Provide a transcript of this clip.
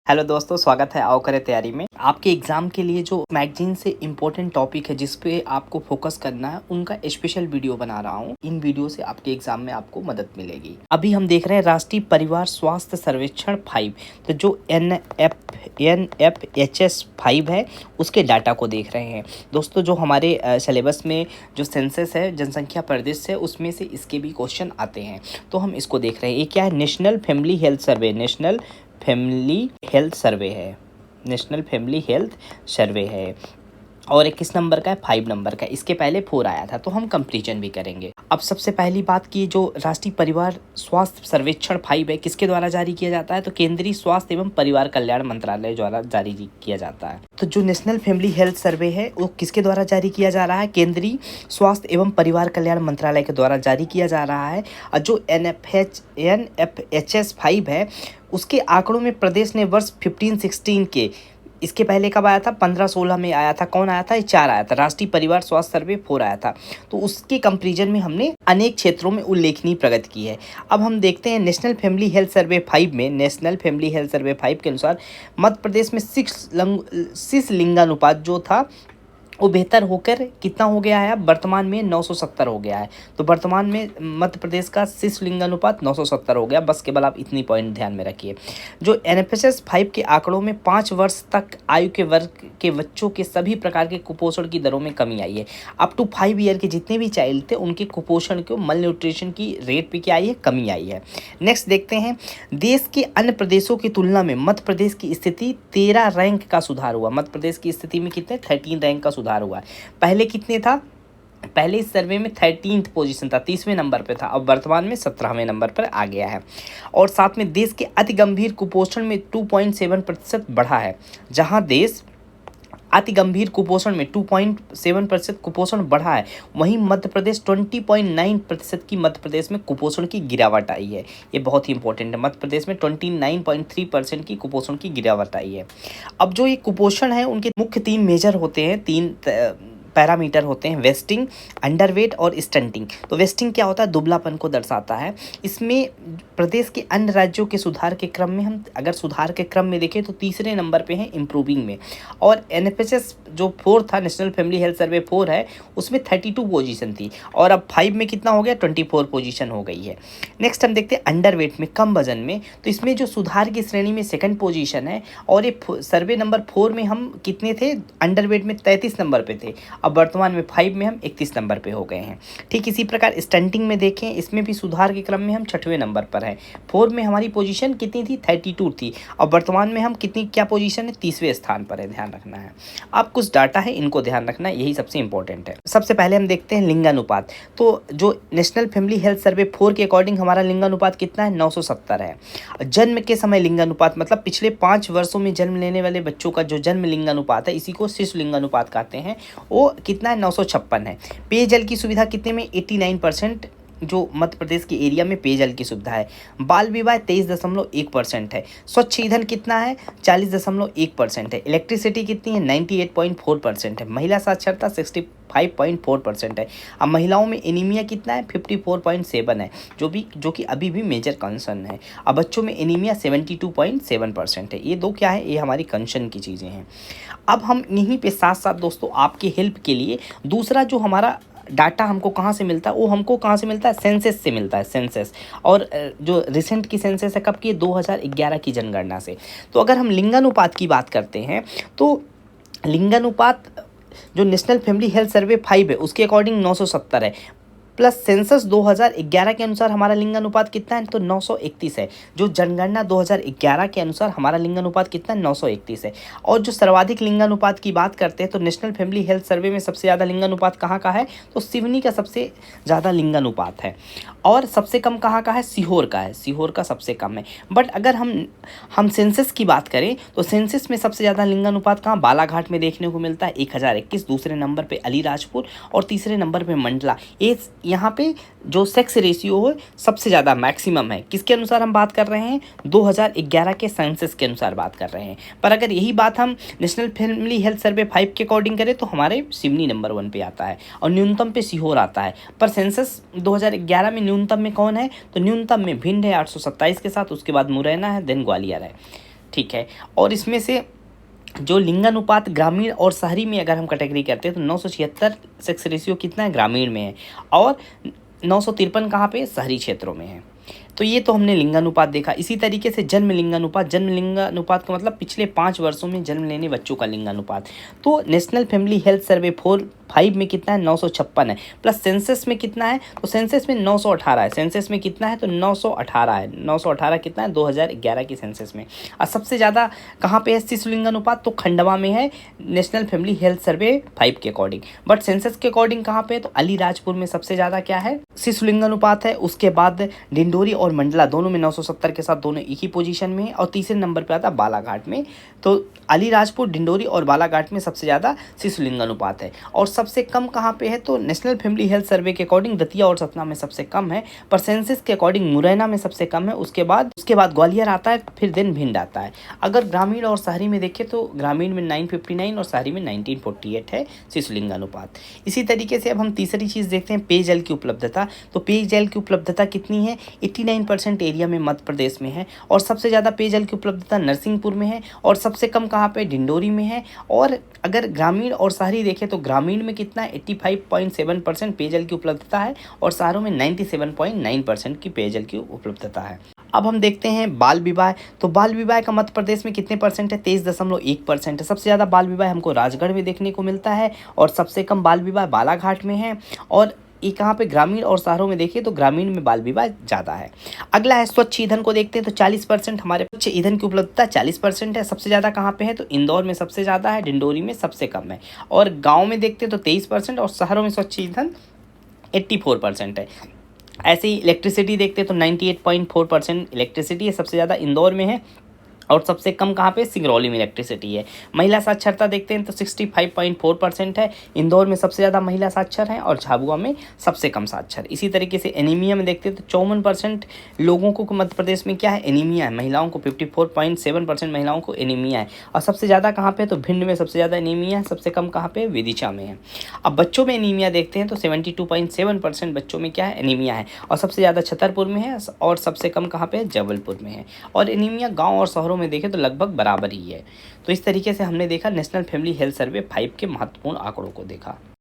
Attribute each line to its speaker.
Speaker 1: Hello दोस्तों, स्वागत है आओ करें तैयारी में। आपके एग्जाम के लिए जो मैगजीन से इम्पोर्टेंट टॉपिक है जिस पे आपको फोकस करना है उनका स्पेशल वीडियो बना रहा हूँ। इन वीडियो से आपके एग्जाम में आपको मदद मिलेगी। अभी हम देख रहे हैं राष्ट्रीय परिवार स्वास्थ्य सर्वेक्षण 5। तो जो NFHS 5 है उसके डाटा को देख रहे हैं दोस्तों। जो हमारे सिलेबस में जो सेंसस है, जनसंख्या परिदृश्य है, उसमें से इसके भी क्वेश्चन आते हैं। तो हम इसको देख रहे हैं। ये क्या है? National family health survey national family health survey है। और एक किस नंबर का है? 5 नंबर का। इसके पहले 4 आया था। तो हम कंपैरिजन भी करेंगे। अब सबसे पहली बात की, जो राष्ट्रीय परिवार स्वास्थ्य सर्वेक्षण 5 है किसके द्वारा जारी किया जाता है? तो केंद्रीय स्वास्थ्य एवं परिवार कल्याण मंत्रालय द्वारा जारी किया जाता है। तो जो नेशनल फैमिली हेल्थ सर्वे है वो किसके द्वारा जारी किया जा रहा है? केंद्रीय स्वास्थ्य एवं परिवार कल्याण मंत्रालय के द्वारा जारी किया जा रहा है। और जो NFHS 5 है उसके आंकड़ों में प्रदेश ने वर्ष 15-16 के, इसके पहले कब आया था? 15-16 में आया था। कौन आया था? ये 4 आया था। राष्ट्रीय परिवार स्वास्थ्य सर्वे 4 आया था। तो उसके कंपैरिजन में हमने अनेक क्षेत्रों में उल्लेखनीय प्रगति की है। अब हम देखते हैं नेशनल फैमिली हेल्थ सर्वे 5 में। नेशनल फैमिली हेल्थ सर्वे 5 के अनुसार मध्य प्रदेश में शिशु लिंगानुपात जो था वो बेहतर होकर कितना हो गया है? अब वर्तमान में 970 हो गया है। तो वर्तमान में मध्य प्रदेश का शिशु लिंगानुपात 970 हो गया। बस केवल आप इतनी पॉइंट ध्यान में रखिए। जो NFHS 5 के आंकड़ों में 5 वर्ष तक आयु के वर्ग के बच्चों के सभी प्रकार के कुपोषण की दरों में कमी आई है। अप टू 5 ईयर के जितने भी चाइल्ड थे उनके कुपोषण को, मल न्यूट्रिशन की रेट पे क्या आई है? कमी आई है। नेक्स्ट देखते हैं, देश के अन्य प्रदेशों की तुलना में मध्य प्रदेश की स्थिति 13 रैंक का सुधार हुआ। मध्य प्रदेश की स्थिति में कितने? 13 रैंक का सुधार हुआ है। पहले कितने था? पहले इस सर्वे में 13th पोजीशन था, 30वें नंबर पे था। अब वर्तमान में 17वें नंबर पर आ गया है। और साथ में देश के अति गंभीर कुपोषण में 2.7% बढ़ा है। जहां देश अति गंभीर कुपोषण में 2.7% कुपोषण बढ़ा है, वहीं मध्य प्रदेश 20.9% की मध्य प्रदेश में कुपोषण की गिरावट आई है। ये बहुत ही इंपॉर्टेंट है। मध्य प्रदेश में 29.3% की कुपोषण की गिरावट आई है। अब जो ये कुपोषण है उनके मुख्य 3 मेजर होते हैं, 3 पैरामीटर होते हैं: वेस्टिंग, अंडरवेट और स्टंटिंग। तो वेस्टिंग क्या होता है? दुबलापन को दर्शाता है। इसमें प्रदेश के अन्य राज्यों के सुधार के क्रम में, हम अगर सुधार के क्रम में देखें तो तीसरे नंबर पे हैं इम्प्रूविंग में। और NFHS जो 4 था, नेशनल फैमिली हेल्थ सर्वे 4 है, उसमें 32 पोजीशन थी और अब 5 में कितना हो गया? 24 पोजीशन हो गई है। नेक्स्ट हम देखते हैं अंडरवेट में, कम वजन में। तो इसमें जो सुधार की श्रेणी में 2nd पोजीशन है और ये सर्वे नंबर 4 में हम कितने थे? अंडरवेट में 33 नंबर पे थे। अब वर्तमान में 5 में हम 31 नंबर पे हो गए हैं। ठीक इसी प्रकार स्टंटिंग में देखें, इसमें भी सुधार के क्रम में हम 6वें नंबर पर हैं। 4 में हमारी पोजीशन कितनी थी? 32 थी। अब वर्तमान में हम कितनी, क्या पोजीशन है? 30वें स्थान पर है। ध्यान रखना है। अब कुछ डाटा है, इनको ध्यान रखना है, यही सबसे इंपॉर्टेंट है। सबसे पहले हम देखते हैं लिंगानुपात। तो जो नेशनल फैमिली हेल्थ सर्वे 4 के अकॉर्डिंग हमारा लिंगानुपात कितना है? 970 है। जन्म के समय लिंगानुपात मतलब पिछले 5 वर्षों में जन्म लेने वाले बच्चों का जो जन्म लिंगानुपात है, इसी को शिशु लिंगानुपात कहते हैं, वो कितना है? 956 है। पेयजल की सुविधा कितने में? 89% जो मध्य प्रदेश के एरिया में पेयजल की सुविधा है। बाल विवाह 23.1% है। स्वच्छ ईंधन कितना है? 40.1% है। इलेक्ट्रिसिटी कितनी है? 98.4% है। महिला साक्षरता 65.4% है। अब महिलाओं में एनीमिया कितना है? 54.7 है, जो कि अभी भी मेजर कंसर्न है। अब बच्चों में एनीमिया 72.7% है। ये दो क्या है? ये हमारी कंसर्न की चीज़ें हैं। अब हम यहीं पे साथ साथ दोस्तों आपके हेल्प के लिए दूसरा जो हमारा डाटा हमको कहाँ से मिलता है, वो हमको कहाँ से मिलता है? सेंसस से मिलता है, सेंसस। और जो रिसेंट की सेंसस है कब की? 2011 की जनगणना से। तो अगर हम लिंगानुपात की बात करते हैं तो लिंगानुपात जो नेशनल फैमिली हेल्थ सर्वे 5 है उसके अकॉर्डिंग 970 है, प्लस सेंसस 2011 के अनुसार हमारा लिंगानुपात कितना है? तो 931 है। जो जनगणना 2011 के अनुसार हमारा लिंगानुपात कितना है? 931 है। और जो सर्वाधिक लिंगानुपात की बात करते हैं तो नेशनल फैमिली हेल्थ सर्वे में सबसे ज़्यादा लिंगानुपात कहाँ का है? तो सिवनी का सबसे ज़्यादा लिंगानुपात है। और सबसे कम कहाँ का है? सीहोर का है। सीहोर का सबसे कम है। बट अगर हम सेंसस की बात करें तो सेंसस में सबसे ज़्यादा लिंगानुपात कहाँ? बालाघाट में देखने को मिलता है 1021। दूसरे नंबर पे अलीराजपुर और तीसरे नंबर पे मंडला। ये यहाँ पे जो सेक्स रेशियो है सबसे ज़्यादा मैक्सिमम है। किसके अनुसार हम बात कर रहे हैं? 2011 के सेंसस के अनुसार बात कर रहे हैं। पर अगर यही बात हम नेशनल फैमिली हेल्थ सर्वे 5 के अकॉर्डिंग करें तो हमारे सिवनी नंबर 1 पे आता है और न्यूनतम पे सीहोर आता है। पर सेंसस 2011 में न्यूनतम में कौन है? तो न्यूनतम में भिंड है 827 के साथ, उसके बाद मुरैना है, देन ग्वालियर है। ठीक है। और इसमें से जो लिंगानुपात ग्रामीण और शहरी में अगर हम कैटेगरी करते हैं तो 976 सेक्स रेशियो कितना है, ग्रामीण में है, और 953 कहाँ पे, शहरी क्षेत्रों में है। तो ये तो हमने लिंगानुपात देखा। इसी तरीके से जन्म लिंगानुपात का मतलब पिछले 5 वर्षों में जन्म लेने बच्चों का लिंगानुपात। तो नेशनल फैमिली हेल्थ सर्वे 5 में कितना है, 956 है, प्लस सेंसस में कितना है, तो सेंसस में 918 है, सेंसस में कितना है, तो 918 है, 918 कितना है, 2011 की सेंसस में। और सबसे ज़्यादा कहाँ पे है शिशु लिंगानुपात, तो खंडवा में है, नेशनल फैमिली हेल्थ सर्वे 5 के अकॉर्डिंग। बट सेंसस के अकॉर्डिंग कहाँ पे है, तो अलीराजपुर में सबसे ज़्यादा क्या है, शिशु लिंगानुपात है। उसके बाद डिंडोरी और मंडला दोनों में 970 के साथ दोनों एक ही पोजीशन में है, और तीसरे नंबर पे आता है बालाघाट में। तो अलीराजपुर, डिंडोरी और बालाघाट में सबसे ज़्यादा शिशु लिंगानुपात है। और सबसे कम कहाँ पे है, तो नेशनल फैमिली हेल्थ सर्वे के अकॉर्डिंग दतिया और सतना में सबसे कम है, पर सेंसस के अकॉर्डिंग मुरैना में सबसे कम है। उसके बाद ग्वालियर आता है, फिर दिन भिंड आता है। अगर ग्रामीण और शहरी में देखें तो ग्रामीण में 959 और शहरी में 1948 है शिशु लिंगानुपात। इसी तरीके से अब हम तीसरी चीज़ देखते हैं, पेयजल की उपलब्धता। तो पेयजल की उपलब्धता कितनी है, 89% एरिया में मध्य प्रदेश में है, और सबसे ज़्यादा पेयजल की उपलब्धता नरसिंहपुर में है, और सबसे कम कहाँ पे, डिंडोरी में है। और अगर ग्रामीण और शहरी देखें तो ग्रामीण में कितना है, 85.7% पेयजल की उपलब्धता है, और शहरों में 97.9% की पेयजल की उपलब्धता है। अब हम देखते हैं बाल विवाह। तो बाल विवाह का मध्य प्रदेश में कितने परसेंट है, 23.1% है। सबसे ज़्यादा बाल विवाह हमको राजगढ़ में देखने को मिलता है, और सबसे कम बाल विवाह बालाघाट में है। और ये कहाँ पे, ग्रामीण और शहरों में देखिए तो ग्रामीण में बाल विवाह ज़्यादा है। अगला है स्वच्छ ईंधन को देखते हैं, तो 40% हमारे स्वच्छ ईंधन की उपलब्धता 40% है। सबसे ज़्यादा कहाँ पे है, तो इंदौर में सबसे ज़्यादा है, डिंडोरी में सबसे कम है। और गाँव में देखते हैं तो 23%, और शहरों में स्वच्छ ईंधन 84% है। ऐसे ही इलेक्ट्रिसिटी देखते हैं तो 98.4% इलेक्ट्रिसिटी है, सबसे ज़्यादा इंदौर में है, और सबसे कम कहाँ पे, सिंगरौली में इलेक्ट्रिसिटी है। महिला साक्षरता देखते हैं तो 65.4% है, इंदौर में सबसे ज़्यादा महिला साक्षर हैं, और झाबुआ में सबसे कम साक्षर। इसी तरीके से एनीमिया में देखते हैं तो 54% लोगों को मध्य प्रदेश में क्या है, एनीमिया है। महिलाओं को 54.7% महिलाओं को एनीमिया है, और सबसे ज़्यादा कहाँ पे, तो भिंड में सबसे ज़्यादा एनीमिया है, सबसे कम कहाँ पे, विदिशा में है। अब बच्चों में एनीमिया देखते हैं तो 72.7% बच्चों में क्या है, एनीमिया है, और सबसे ज़्यादा छतरपुर में है, और सबसे कम कहाँ पे, जबलपुर में है। और एनीमिया गाँव और शहरों में देखें तो लगभग बराबर ही है। तो इस तरीके से हमने देखा नेशनल फैमिली हेल्थ सर्वे 5 के महत्वपूर्ण आंकड़ों को देखा।